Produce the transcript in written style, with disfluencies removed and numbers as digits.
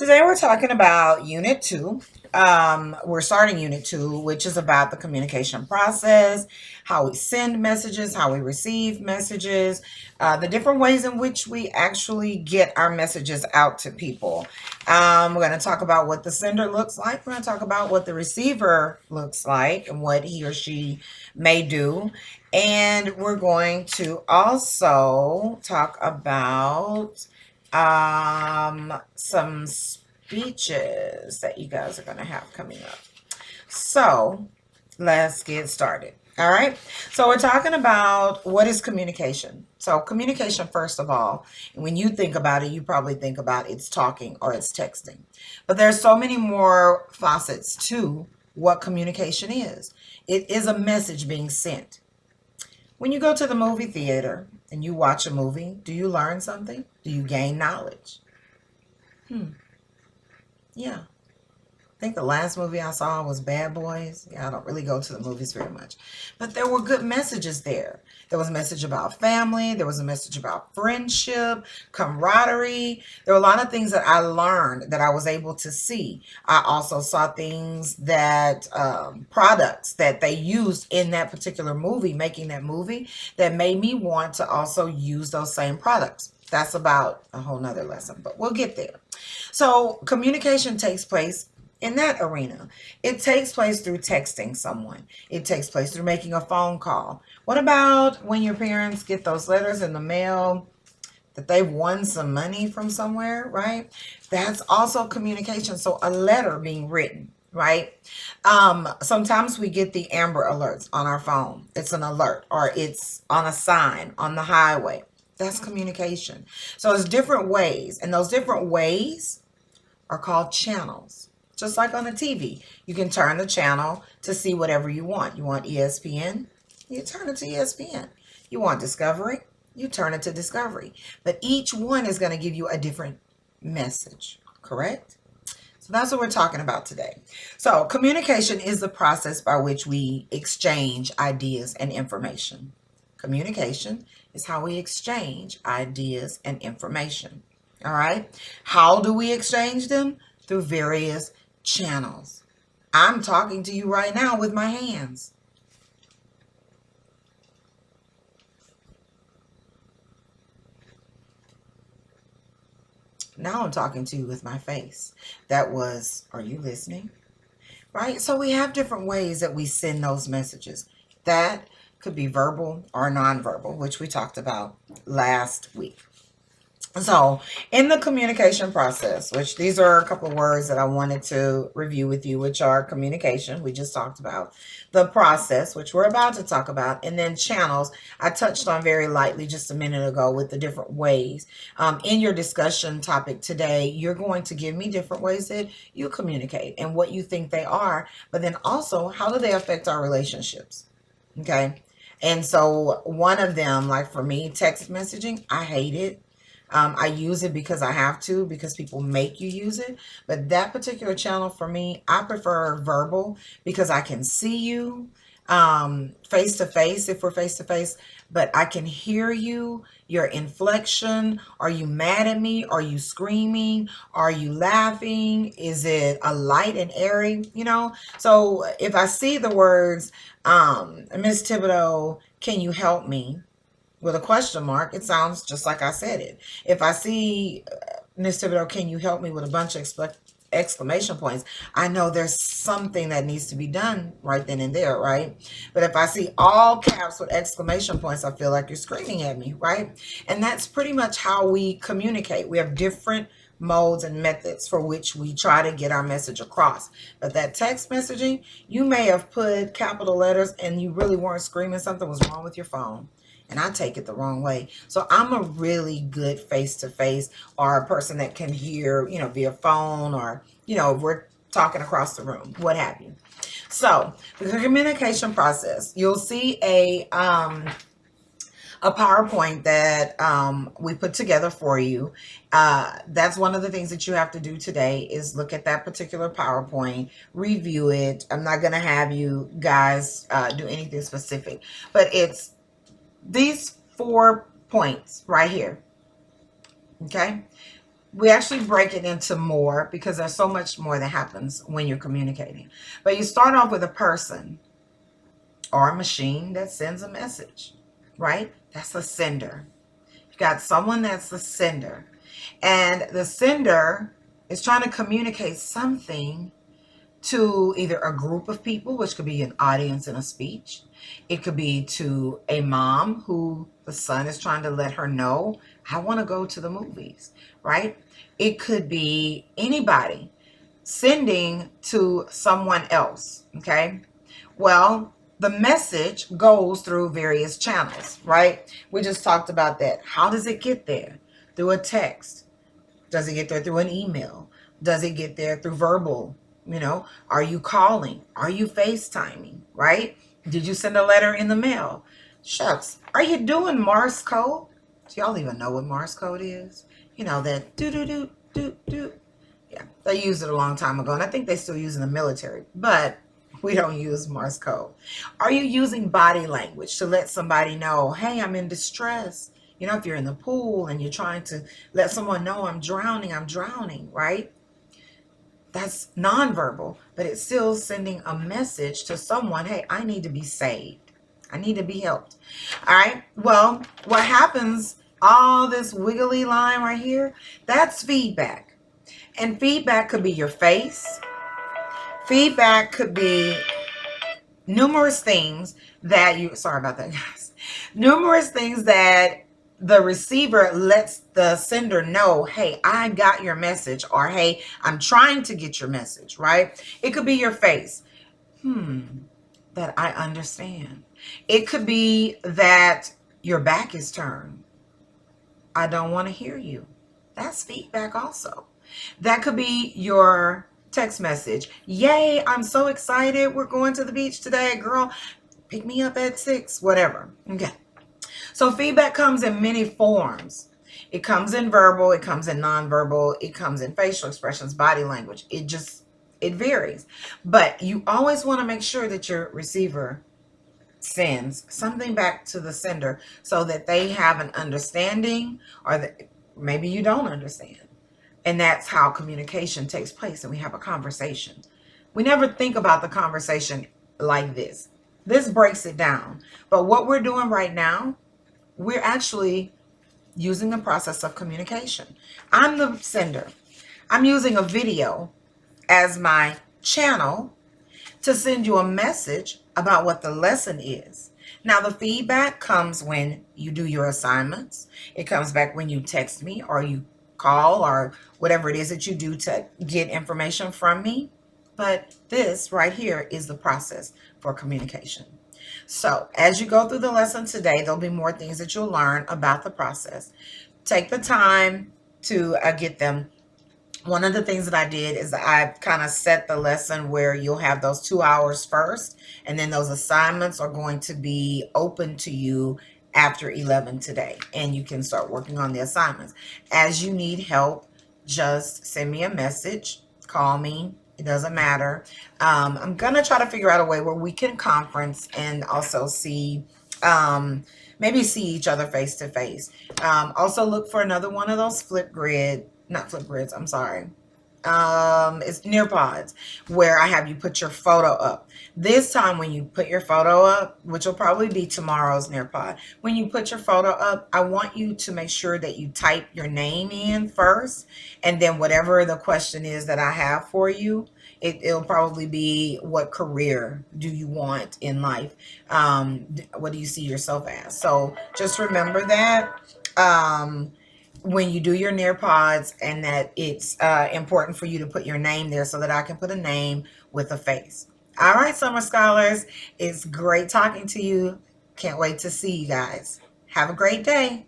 Today we're talking about Unit 2. We're starting Unit 2, which is about the communication process, how we send messages, how we receive messages, the different ways in which we actually get our messages out to people. We're going to talk about what the sender looks like. We're going to talk about what the receiver looks like and what he or she may do. And we're going to also talk about some speeches that you guys are going to have coming up. So let's get started. All right. So we're talking about what is communication. So communication, first of all, when you think about it, you probably think about it's talking or it's texting. But there's so many more facets to what communication is. It is a message being sent. When you go to the movie theater and you watch a movie, do you learn something? Do you gain knowledge? Yeah. I think the last movie I saw was Bad Boys. Yeah, I don't really go to the movies very much. But there were good messages there. There was a message about family. There was a message about friendship, camaraderie. There were a lot of things that I learned that I was able to see. I also saw things that, products that they used in that particular movie, making that movie, that made me want to also use those same products. That's about a whole nother lesson, but we'll get there. So communication takes place in that arena. It takes place through texting someone. It takes place through making a phone call. What about when your parents get those letters in the mail that they've won some money from somewhere, right? That's also communication. So a letter being written, right? Sometimes we get the Amber Alerts on our phone. It's an alert or it's on a sign on the highway. That's communication. So it's different ways, and those different ways are called channels. Just like on the TV, you can turn the channel to see whatever you want. You want ESPN, you turn it to ESPN. You want Discovery, you turn it to Discovery. But each one is going to give you a different message, correct? So that's what we're talking about today. So communication is the process by which we exchange ideas and information. Communication is how we exchange ideas and information. All right. How do we exchange them? Through various channels. I'm talking to you right now with my hands. Now I'm talking to you with my face. That was, are you listening? Right? So we have different ways that we send those messages. That could be verbal or nonverbal, which we talked about last week. So, in the communication process, which these are a couple of words that I wanted to review with you, which are communication, we just talked about, the process, which we're about to talk about, and then channels, I touched on very lightly just a minute ago with the different ways. In your discussion topic today, you're going to give me different ways that you communicate and what you think they are, but then also, how do they affect our relationships? Okay. And so, one of them, like for me, text messaging, I hate it. I use it because I have to, because people make you use it. But that particular channel for me, I prefer verbal because I can see you face to face if we're face to face, but I can hear you, your inflection. Are you mad at me? Are you screaming? Are you laughing? Is it a light and airy? So if I see the words, Miss Thibodeau, can you help me? With a question mark, it sounds just like I said it. If I see Miss Thibodeau, can you help me with a bunch of exclamation points, I know there's something that needs to be done right then and there, right? But if I see all caps with exclamation points, I feel like you're screaming at me, right? And that's pretty much how we communicate. We have different modes and methods for which we try to get our message across. But that text messaging, you may have put capital letters and you really weren't screaming something was wrong with your phone, and I take it the wrong way. So I'm a really good face-to-face, or a person that can hear, via phone, or, we're talking across the room, what have you. So the communication process, you'll see a PowerPoint that we put together for you. That's one of the things that you have to do today is look at that particular PowerPoint, review it. I'm not going to have you guys do anything specific, but it's these 4 points right here. Okay. we actually break it into more because there's so much more that happens when you're communicating. But you start off with a person or a machine that sends a message, right? That's the sender. You got someone that's the sender. And the sender is trying to communicate something to either a group of people, which could be an audience in a speech. It could be to a mom who the son is trying to let her know, I want to go to the movies, right? It could be anybody sending to someone else, okay? Well, the message goes through various channels, right? We just talked about that. How does it get there? Through a text. Does it get there through an email? Does it get there through verbal? Are you calling? Are you FaceTiming, right? Did you send a letter in the mail? Shucks. Are you doing Morse code? Do y'all even know what Morse code is? That do do do do do. Yeah, they used it a long time ago, and I think they still use it in the military, but we don't use Morse code. Are you using body language to let somebody know, hey, I'm in distress? If you're in the pool and you're trying to let someone know I'm drowning, right? That's nonverbal, but it's still sending a message to someone, hey, I need to be saved. I need to be helped. All right. Well, what happens, all this wiggly line right here, that's feedback. And feedback could be your face. Feedback could be numerous things that sorry about that, guys. Numerous things that the receiver lets the sender know, hey, I got your message, or hey, I'm trying to get your message, right? It could be your face. That I understand. It could be that your back is turned. I don't want to hear you. That's feedback also. That could be your text message. Yay, I'm so excited. We're going to the beach today, girl. Pick me up at 6, whatever. Okay. So feedback comes in many forms. It comes in verbal, it comes in nonverbal, it comes in facial expressions, body language. It varies. But you always want to make sure that your receiver sends something back to the sender so that they have an understanding, or that maybe you don't understand. And that's how communication takes place, and we have a conversation. We never think about the conversation like this. This breaks it down. But what we're doing right now, we're actually using the process of communication. I'm the sender. I'm using a video as my channel to send you a message about what the lesson is. Now, the feedback comes when you do your assignments. It comes back when you text me or you call or whatever it is that you do to get information from me. But this right here is the process for communication. So as you go through the lesson today, there'll be more things that you'll learn about the process. Take the time to get them. One of the things that I did is I kind of set the lesson where you'll have those 2 hours first, and then those assignments are going to be open to you after 11 today, and you can start working on the assignments. As you need help, just send me a message, call me. It doesn't matter. I'm going to try to figure out a way where we can conference and also see, maybe see each other face to face. Also look for another one of those not Flipgrids, I'm sorry. It's Nearpods, where I have you put your photo up. This time when you put your photo up, which will probably be tomorrow's Nearpod, when you put your photo up, I want you to make sure that you type your name in first, and then whatever the question is that I have for you, it'll probably be, what career do you want in life? What do you see yourself as? So just remember that. When you do your Nearpods, and that it's important for you to put your name there so that I can put a name with a face. All right, Summer Scholars, it's great talking to you. Can't wait to see you guys. Have a great day.